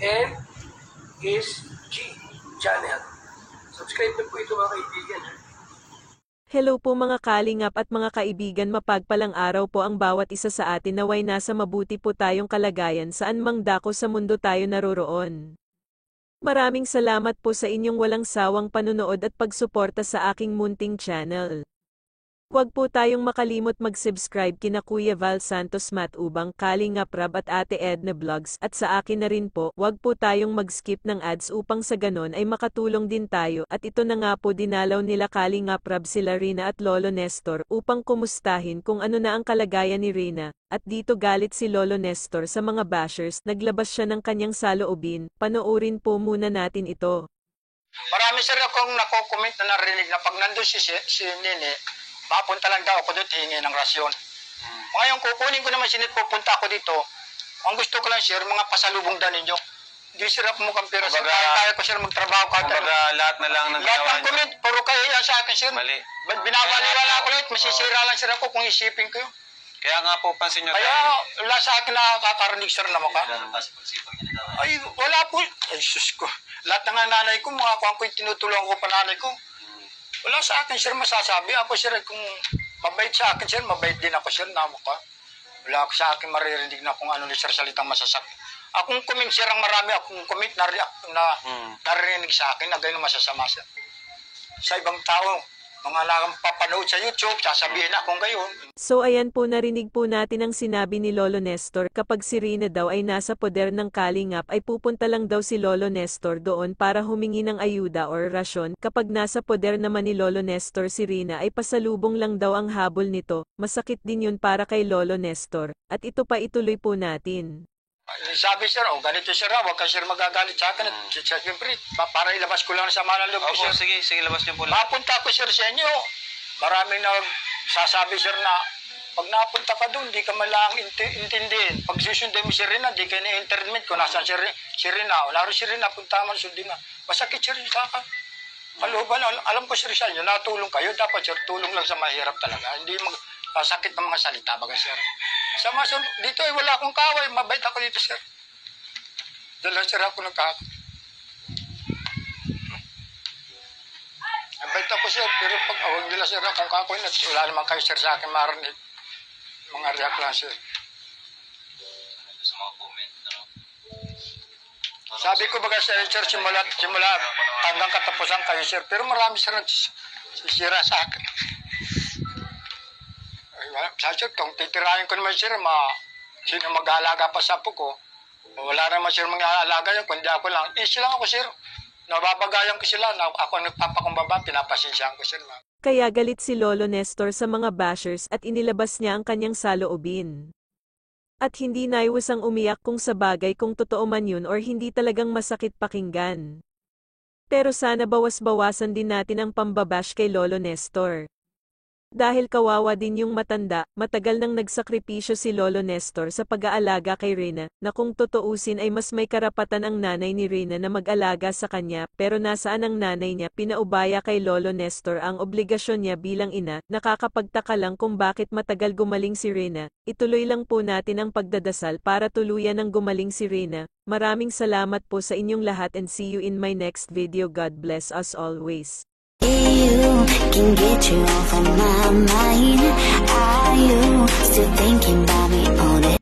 and SG channel. Subscribe na po ito mga kaibigan. Hello po mga kalingap at mga kaibigan, mapagpalang araw po ang bawat isa sa atin, naway nasa mabuti po tayong kalagayan saan mang dako sa mundo tayo naroroon. Maraming salamat po sa inyong walang sawang panunood at pagsuporta sa aking munting channel. Huwag po tayong makalimot mag-subscribe kina Kuya Val Santos Matubang, Kalingap Rab at Ate Edna Vlogs, at sa akin na rin po. Huwag po tayong mag-skip ng ads upang sa ganon ay makatulong din tayo. At ito na nga po, dinalaw nila Kalingap Rab sila Rina at Lolo Nestor upang kumustahin kung ano na ang kalagayan ni Rina. At dito galit si Lolo Nestor sa mga bashers, naglabas siya ng kanyang saloobin. Panoorin po muna natin ito. Marami sir akong nako-comment na narinig na pag nandun si Nene, mapunta lang daw ako doon, hingi ng rasyon. Ngayon, kukunin ko naman sinit, pupunta ako dito. Ang gusto ko lang, sir, mga pasalubong da ninyo. Hindi sir ako mukhang pera. Kaya ko, sir, magtrabaho ka. Lahat na lang ng lahat ng comment, puro kayo yan sa akin, sir. Mali. Binabaliwala ako ulit, masisira lang, sir, ako kung isipin ko yun. Kaya nga po, pansin nyo Kaya, wala sa akin nakakarinig, sir, na maka. Ay, wala po. Ay, sus ko. Lahat ng nanay ko, mga kuhan ko yung tinutulungan ko pa nanay ko. Wala sa akin, sir, masasabi. Ako, sir, kung mabait sa akin, sir, mabait din ako, sir, na mukha. Wala ako sa akin maririnig na kung ano ni sir salitang masasabi. Akong comment, sir, ang marami akong comment na naririnig sa akin na gano'n masasama, sir. Sa ibang tao, mga nakapapanood sa YouTube, sasabihin akong gayon. So ayan po, narinig po natin ang sinabi ni Lolo Nestor, kapag si Rina daw ay nasa poder ng Kalingap ay pupunta lang daw si Lolo Nestor doon para humingi ng ayuda or rasyon. Kapag nasa poder naman ni Lolo Nestor si Rina ay pasalubong lang daw ang habol nito. Masakit din yun para kay Lolo Nestor. At ito pa, ituloy po natin. Sabi, sir, ganito, sir, huwag ka, sir, magagalit sa akin. Siyempre, para ilabas ko lang sa mga loob ko, sir. Sige, labas niyo po lang. Mapunta ko, sir, sa inyo. Maraming nagsasabi, sir, na pag napunta ka doon, di ka malang intindihin. Pag susundin mo si Rina, di ka na-internet kung nasaan si Rina. O naroon si Rina, punta man, sundin na. Masakit, sir, sa akin. Kaluban, alam ko, sir, sa inyo, natulong kayo. Dapat, sir, tulong lang sa mahirap talaga. Hindi masakit ng mga salita, baga, sir. Dito ay wala akong kaway, mabait ako dito, sir. Dala, sir, ako nagkakaway. Mabait ako, sir, pero pag awag nila, sir, akong kakaway, wala naman kayo, sir, sa akin marinig. Mga react lang, sir. Sabi ko baga, sir, simula hanggang katapusan kayo, sir, pero marami, sir, nagsisira sa akin. Sir, kung titirahin ko naman, sir, sino mag-aalaga pa sa apo ko, wala naman, sir, mag-aalaga yun, kundi ako lang. Easy lang ako, sir. Nababagayan ko sila. Ako nagpapakumbaba, pinapasensyahan ko, sir. Kaya galit si Lolo Nestor sa mga bashers at inilabas niya ang kanyang saloobin. At hindi naiwasang umiyak kung sa bagay kung totoo man yun or hindi talagang masakit pakinggan. Pero sana bawas-bawasan din natin ang pambabash kay Lolo Nestor. Dahil kawawa din yung matanda, matagal nang nagsakripisyo si Lolo Nestor sa pag-aalaga kay Rina, na kung tutuusin ay mas may karapatan ang nanay ni Rina na mag-alaga sa kanya, pero nasaan ang nanay niya? Pinaubaya kay Lolo Nestor ang obligasyon niya bilang ina. Nakakapagtaka lang kung bakit matagal gumaling si Rina. Ituloy lang po natin ang pagdadasal para tuluyan ng gumaling si Rina. Maraming salamat po sa inyong lahat and see you in my next video. God bless us always. You can get you off of my mind. Are you still thinking about me all day?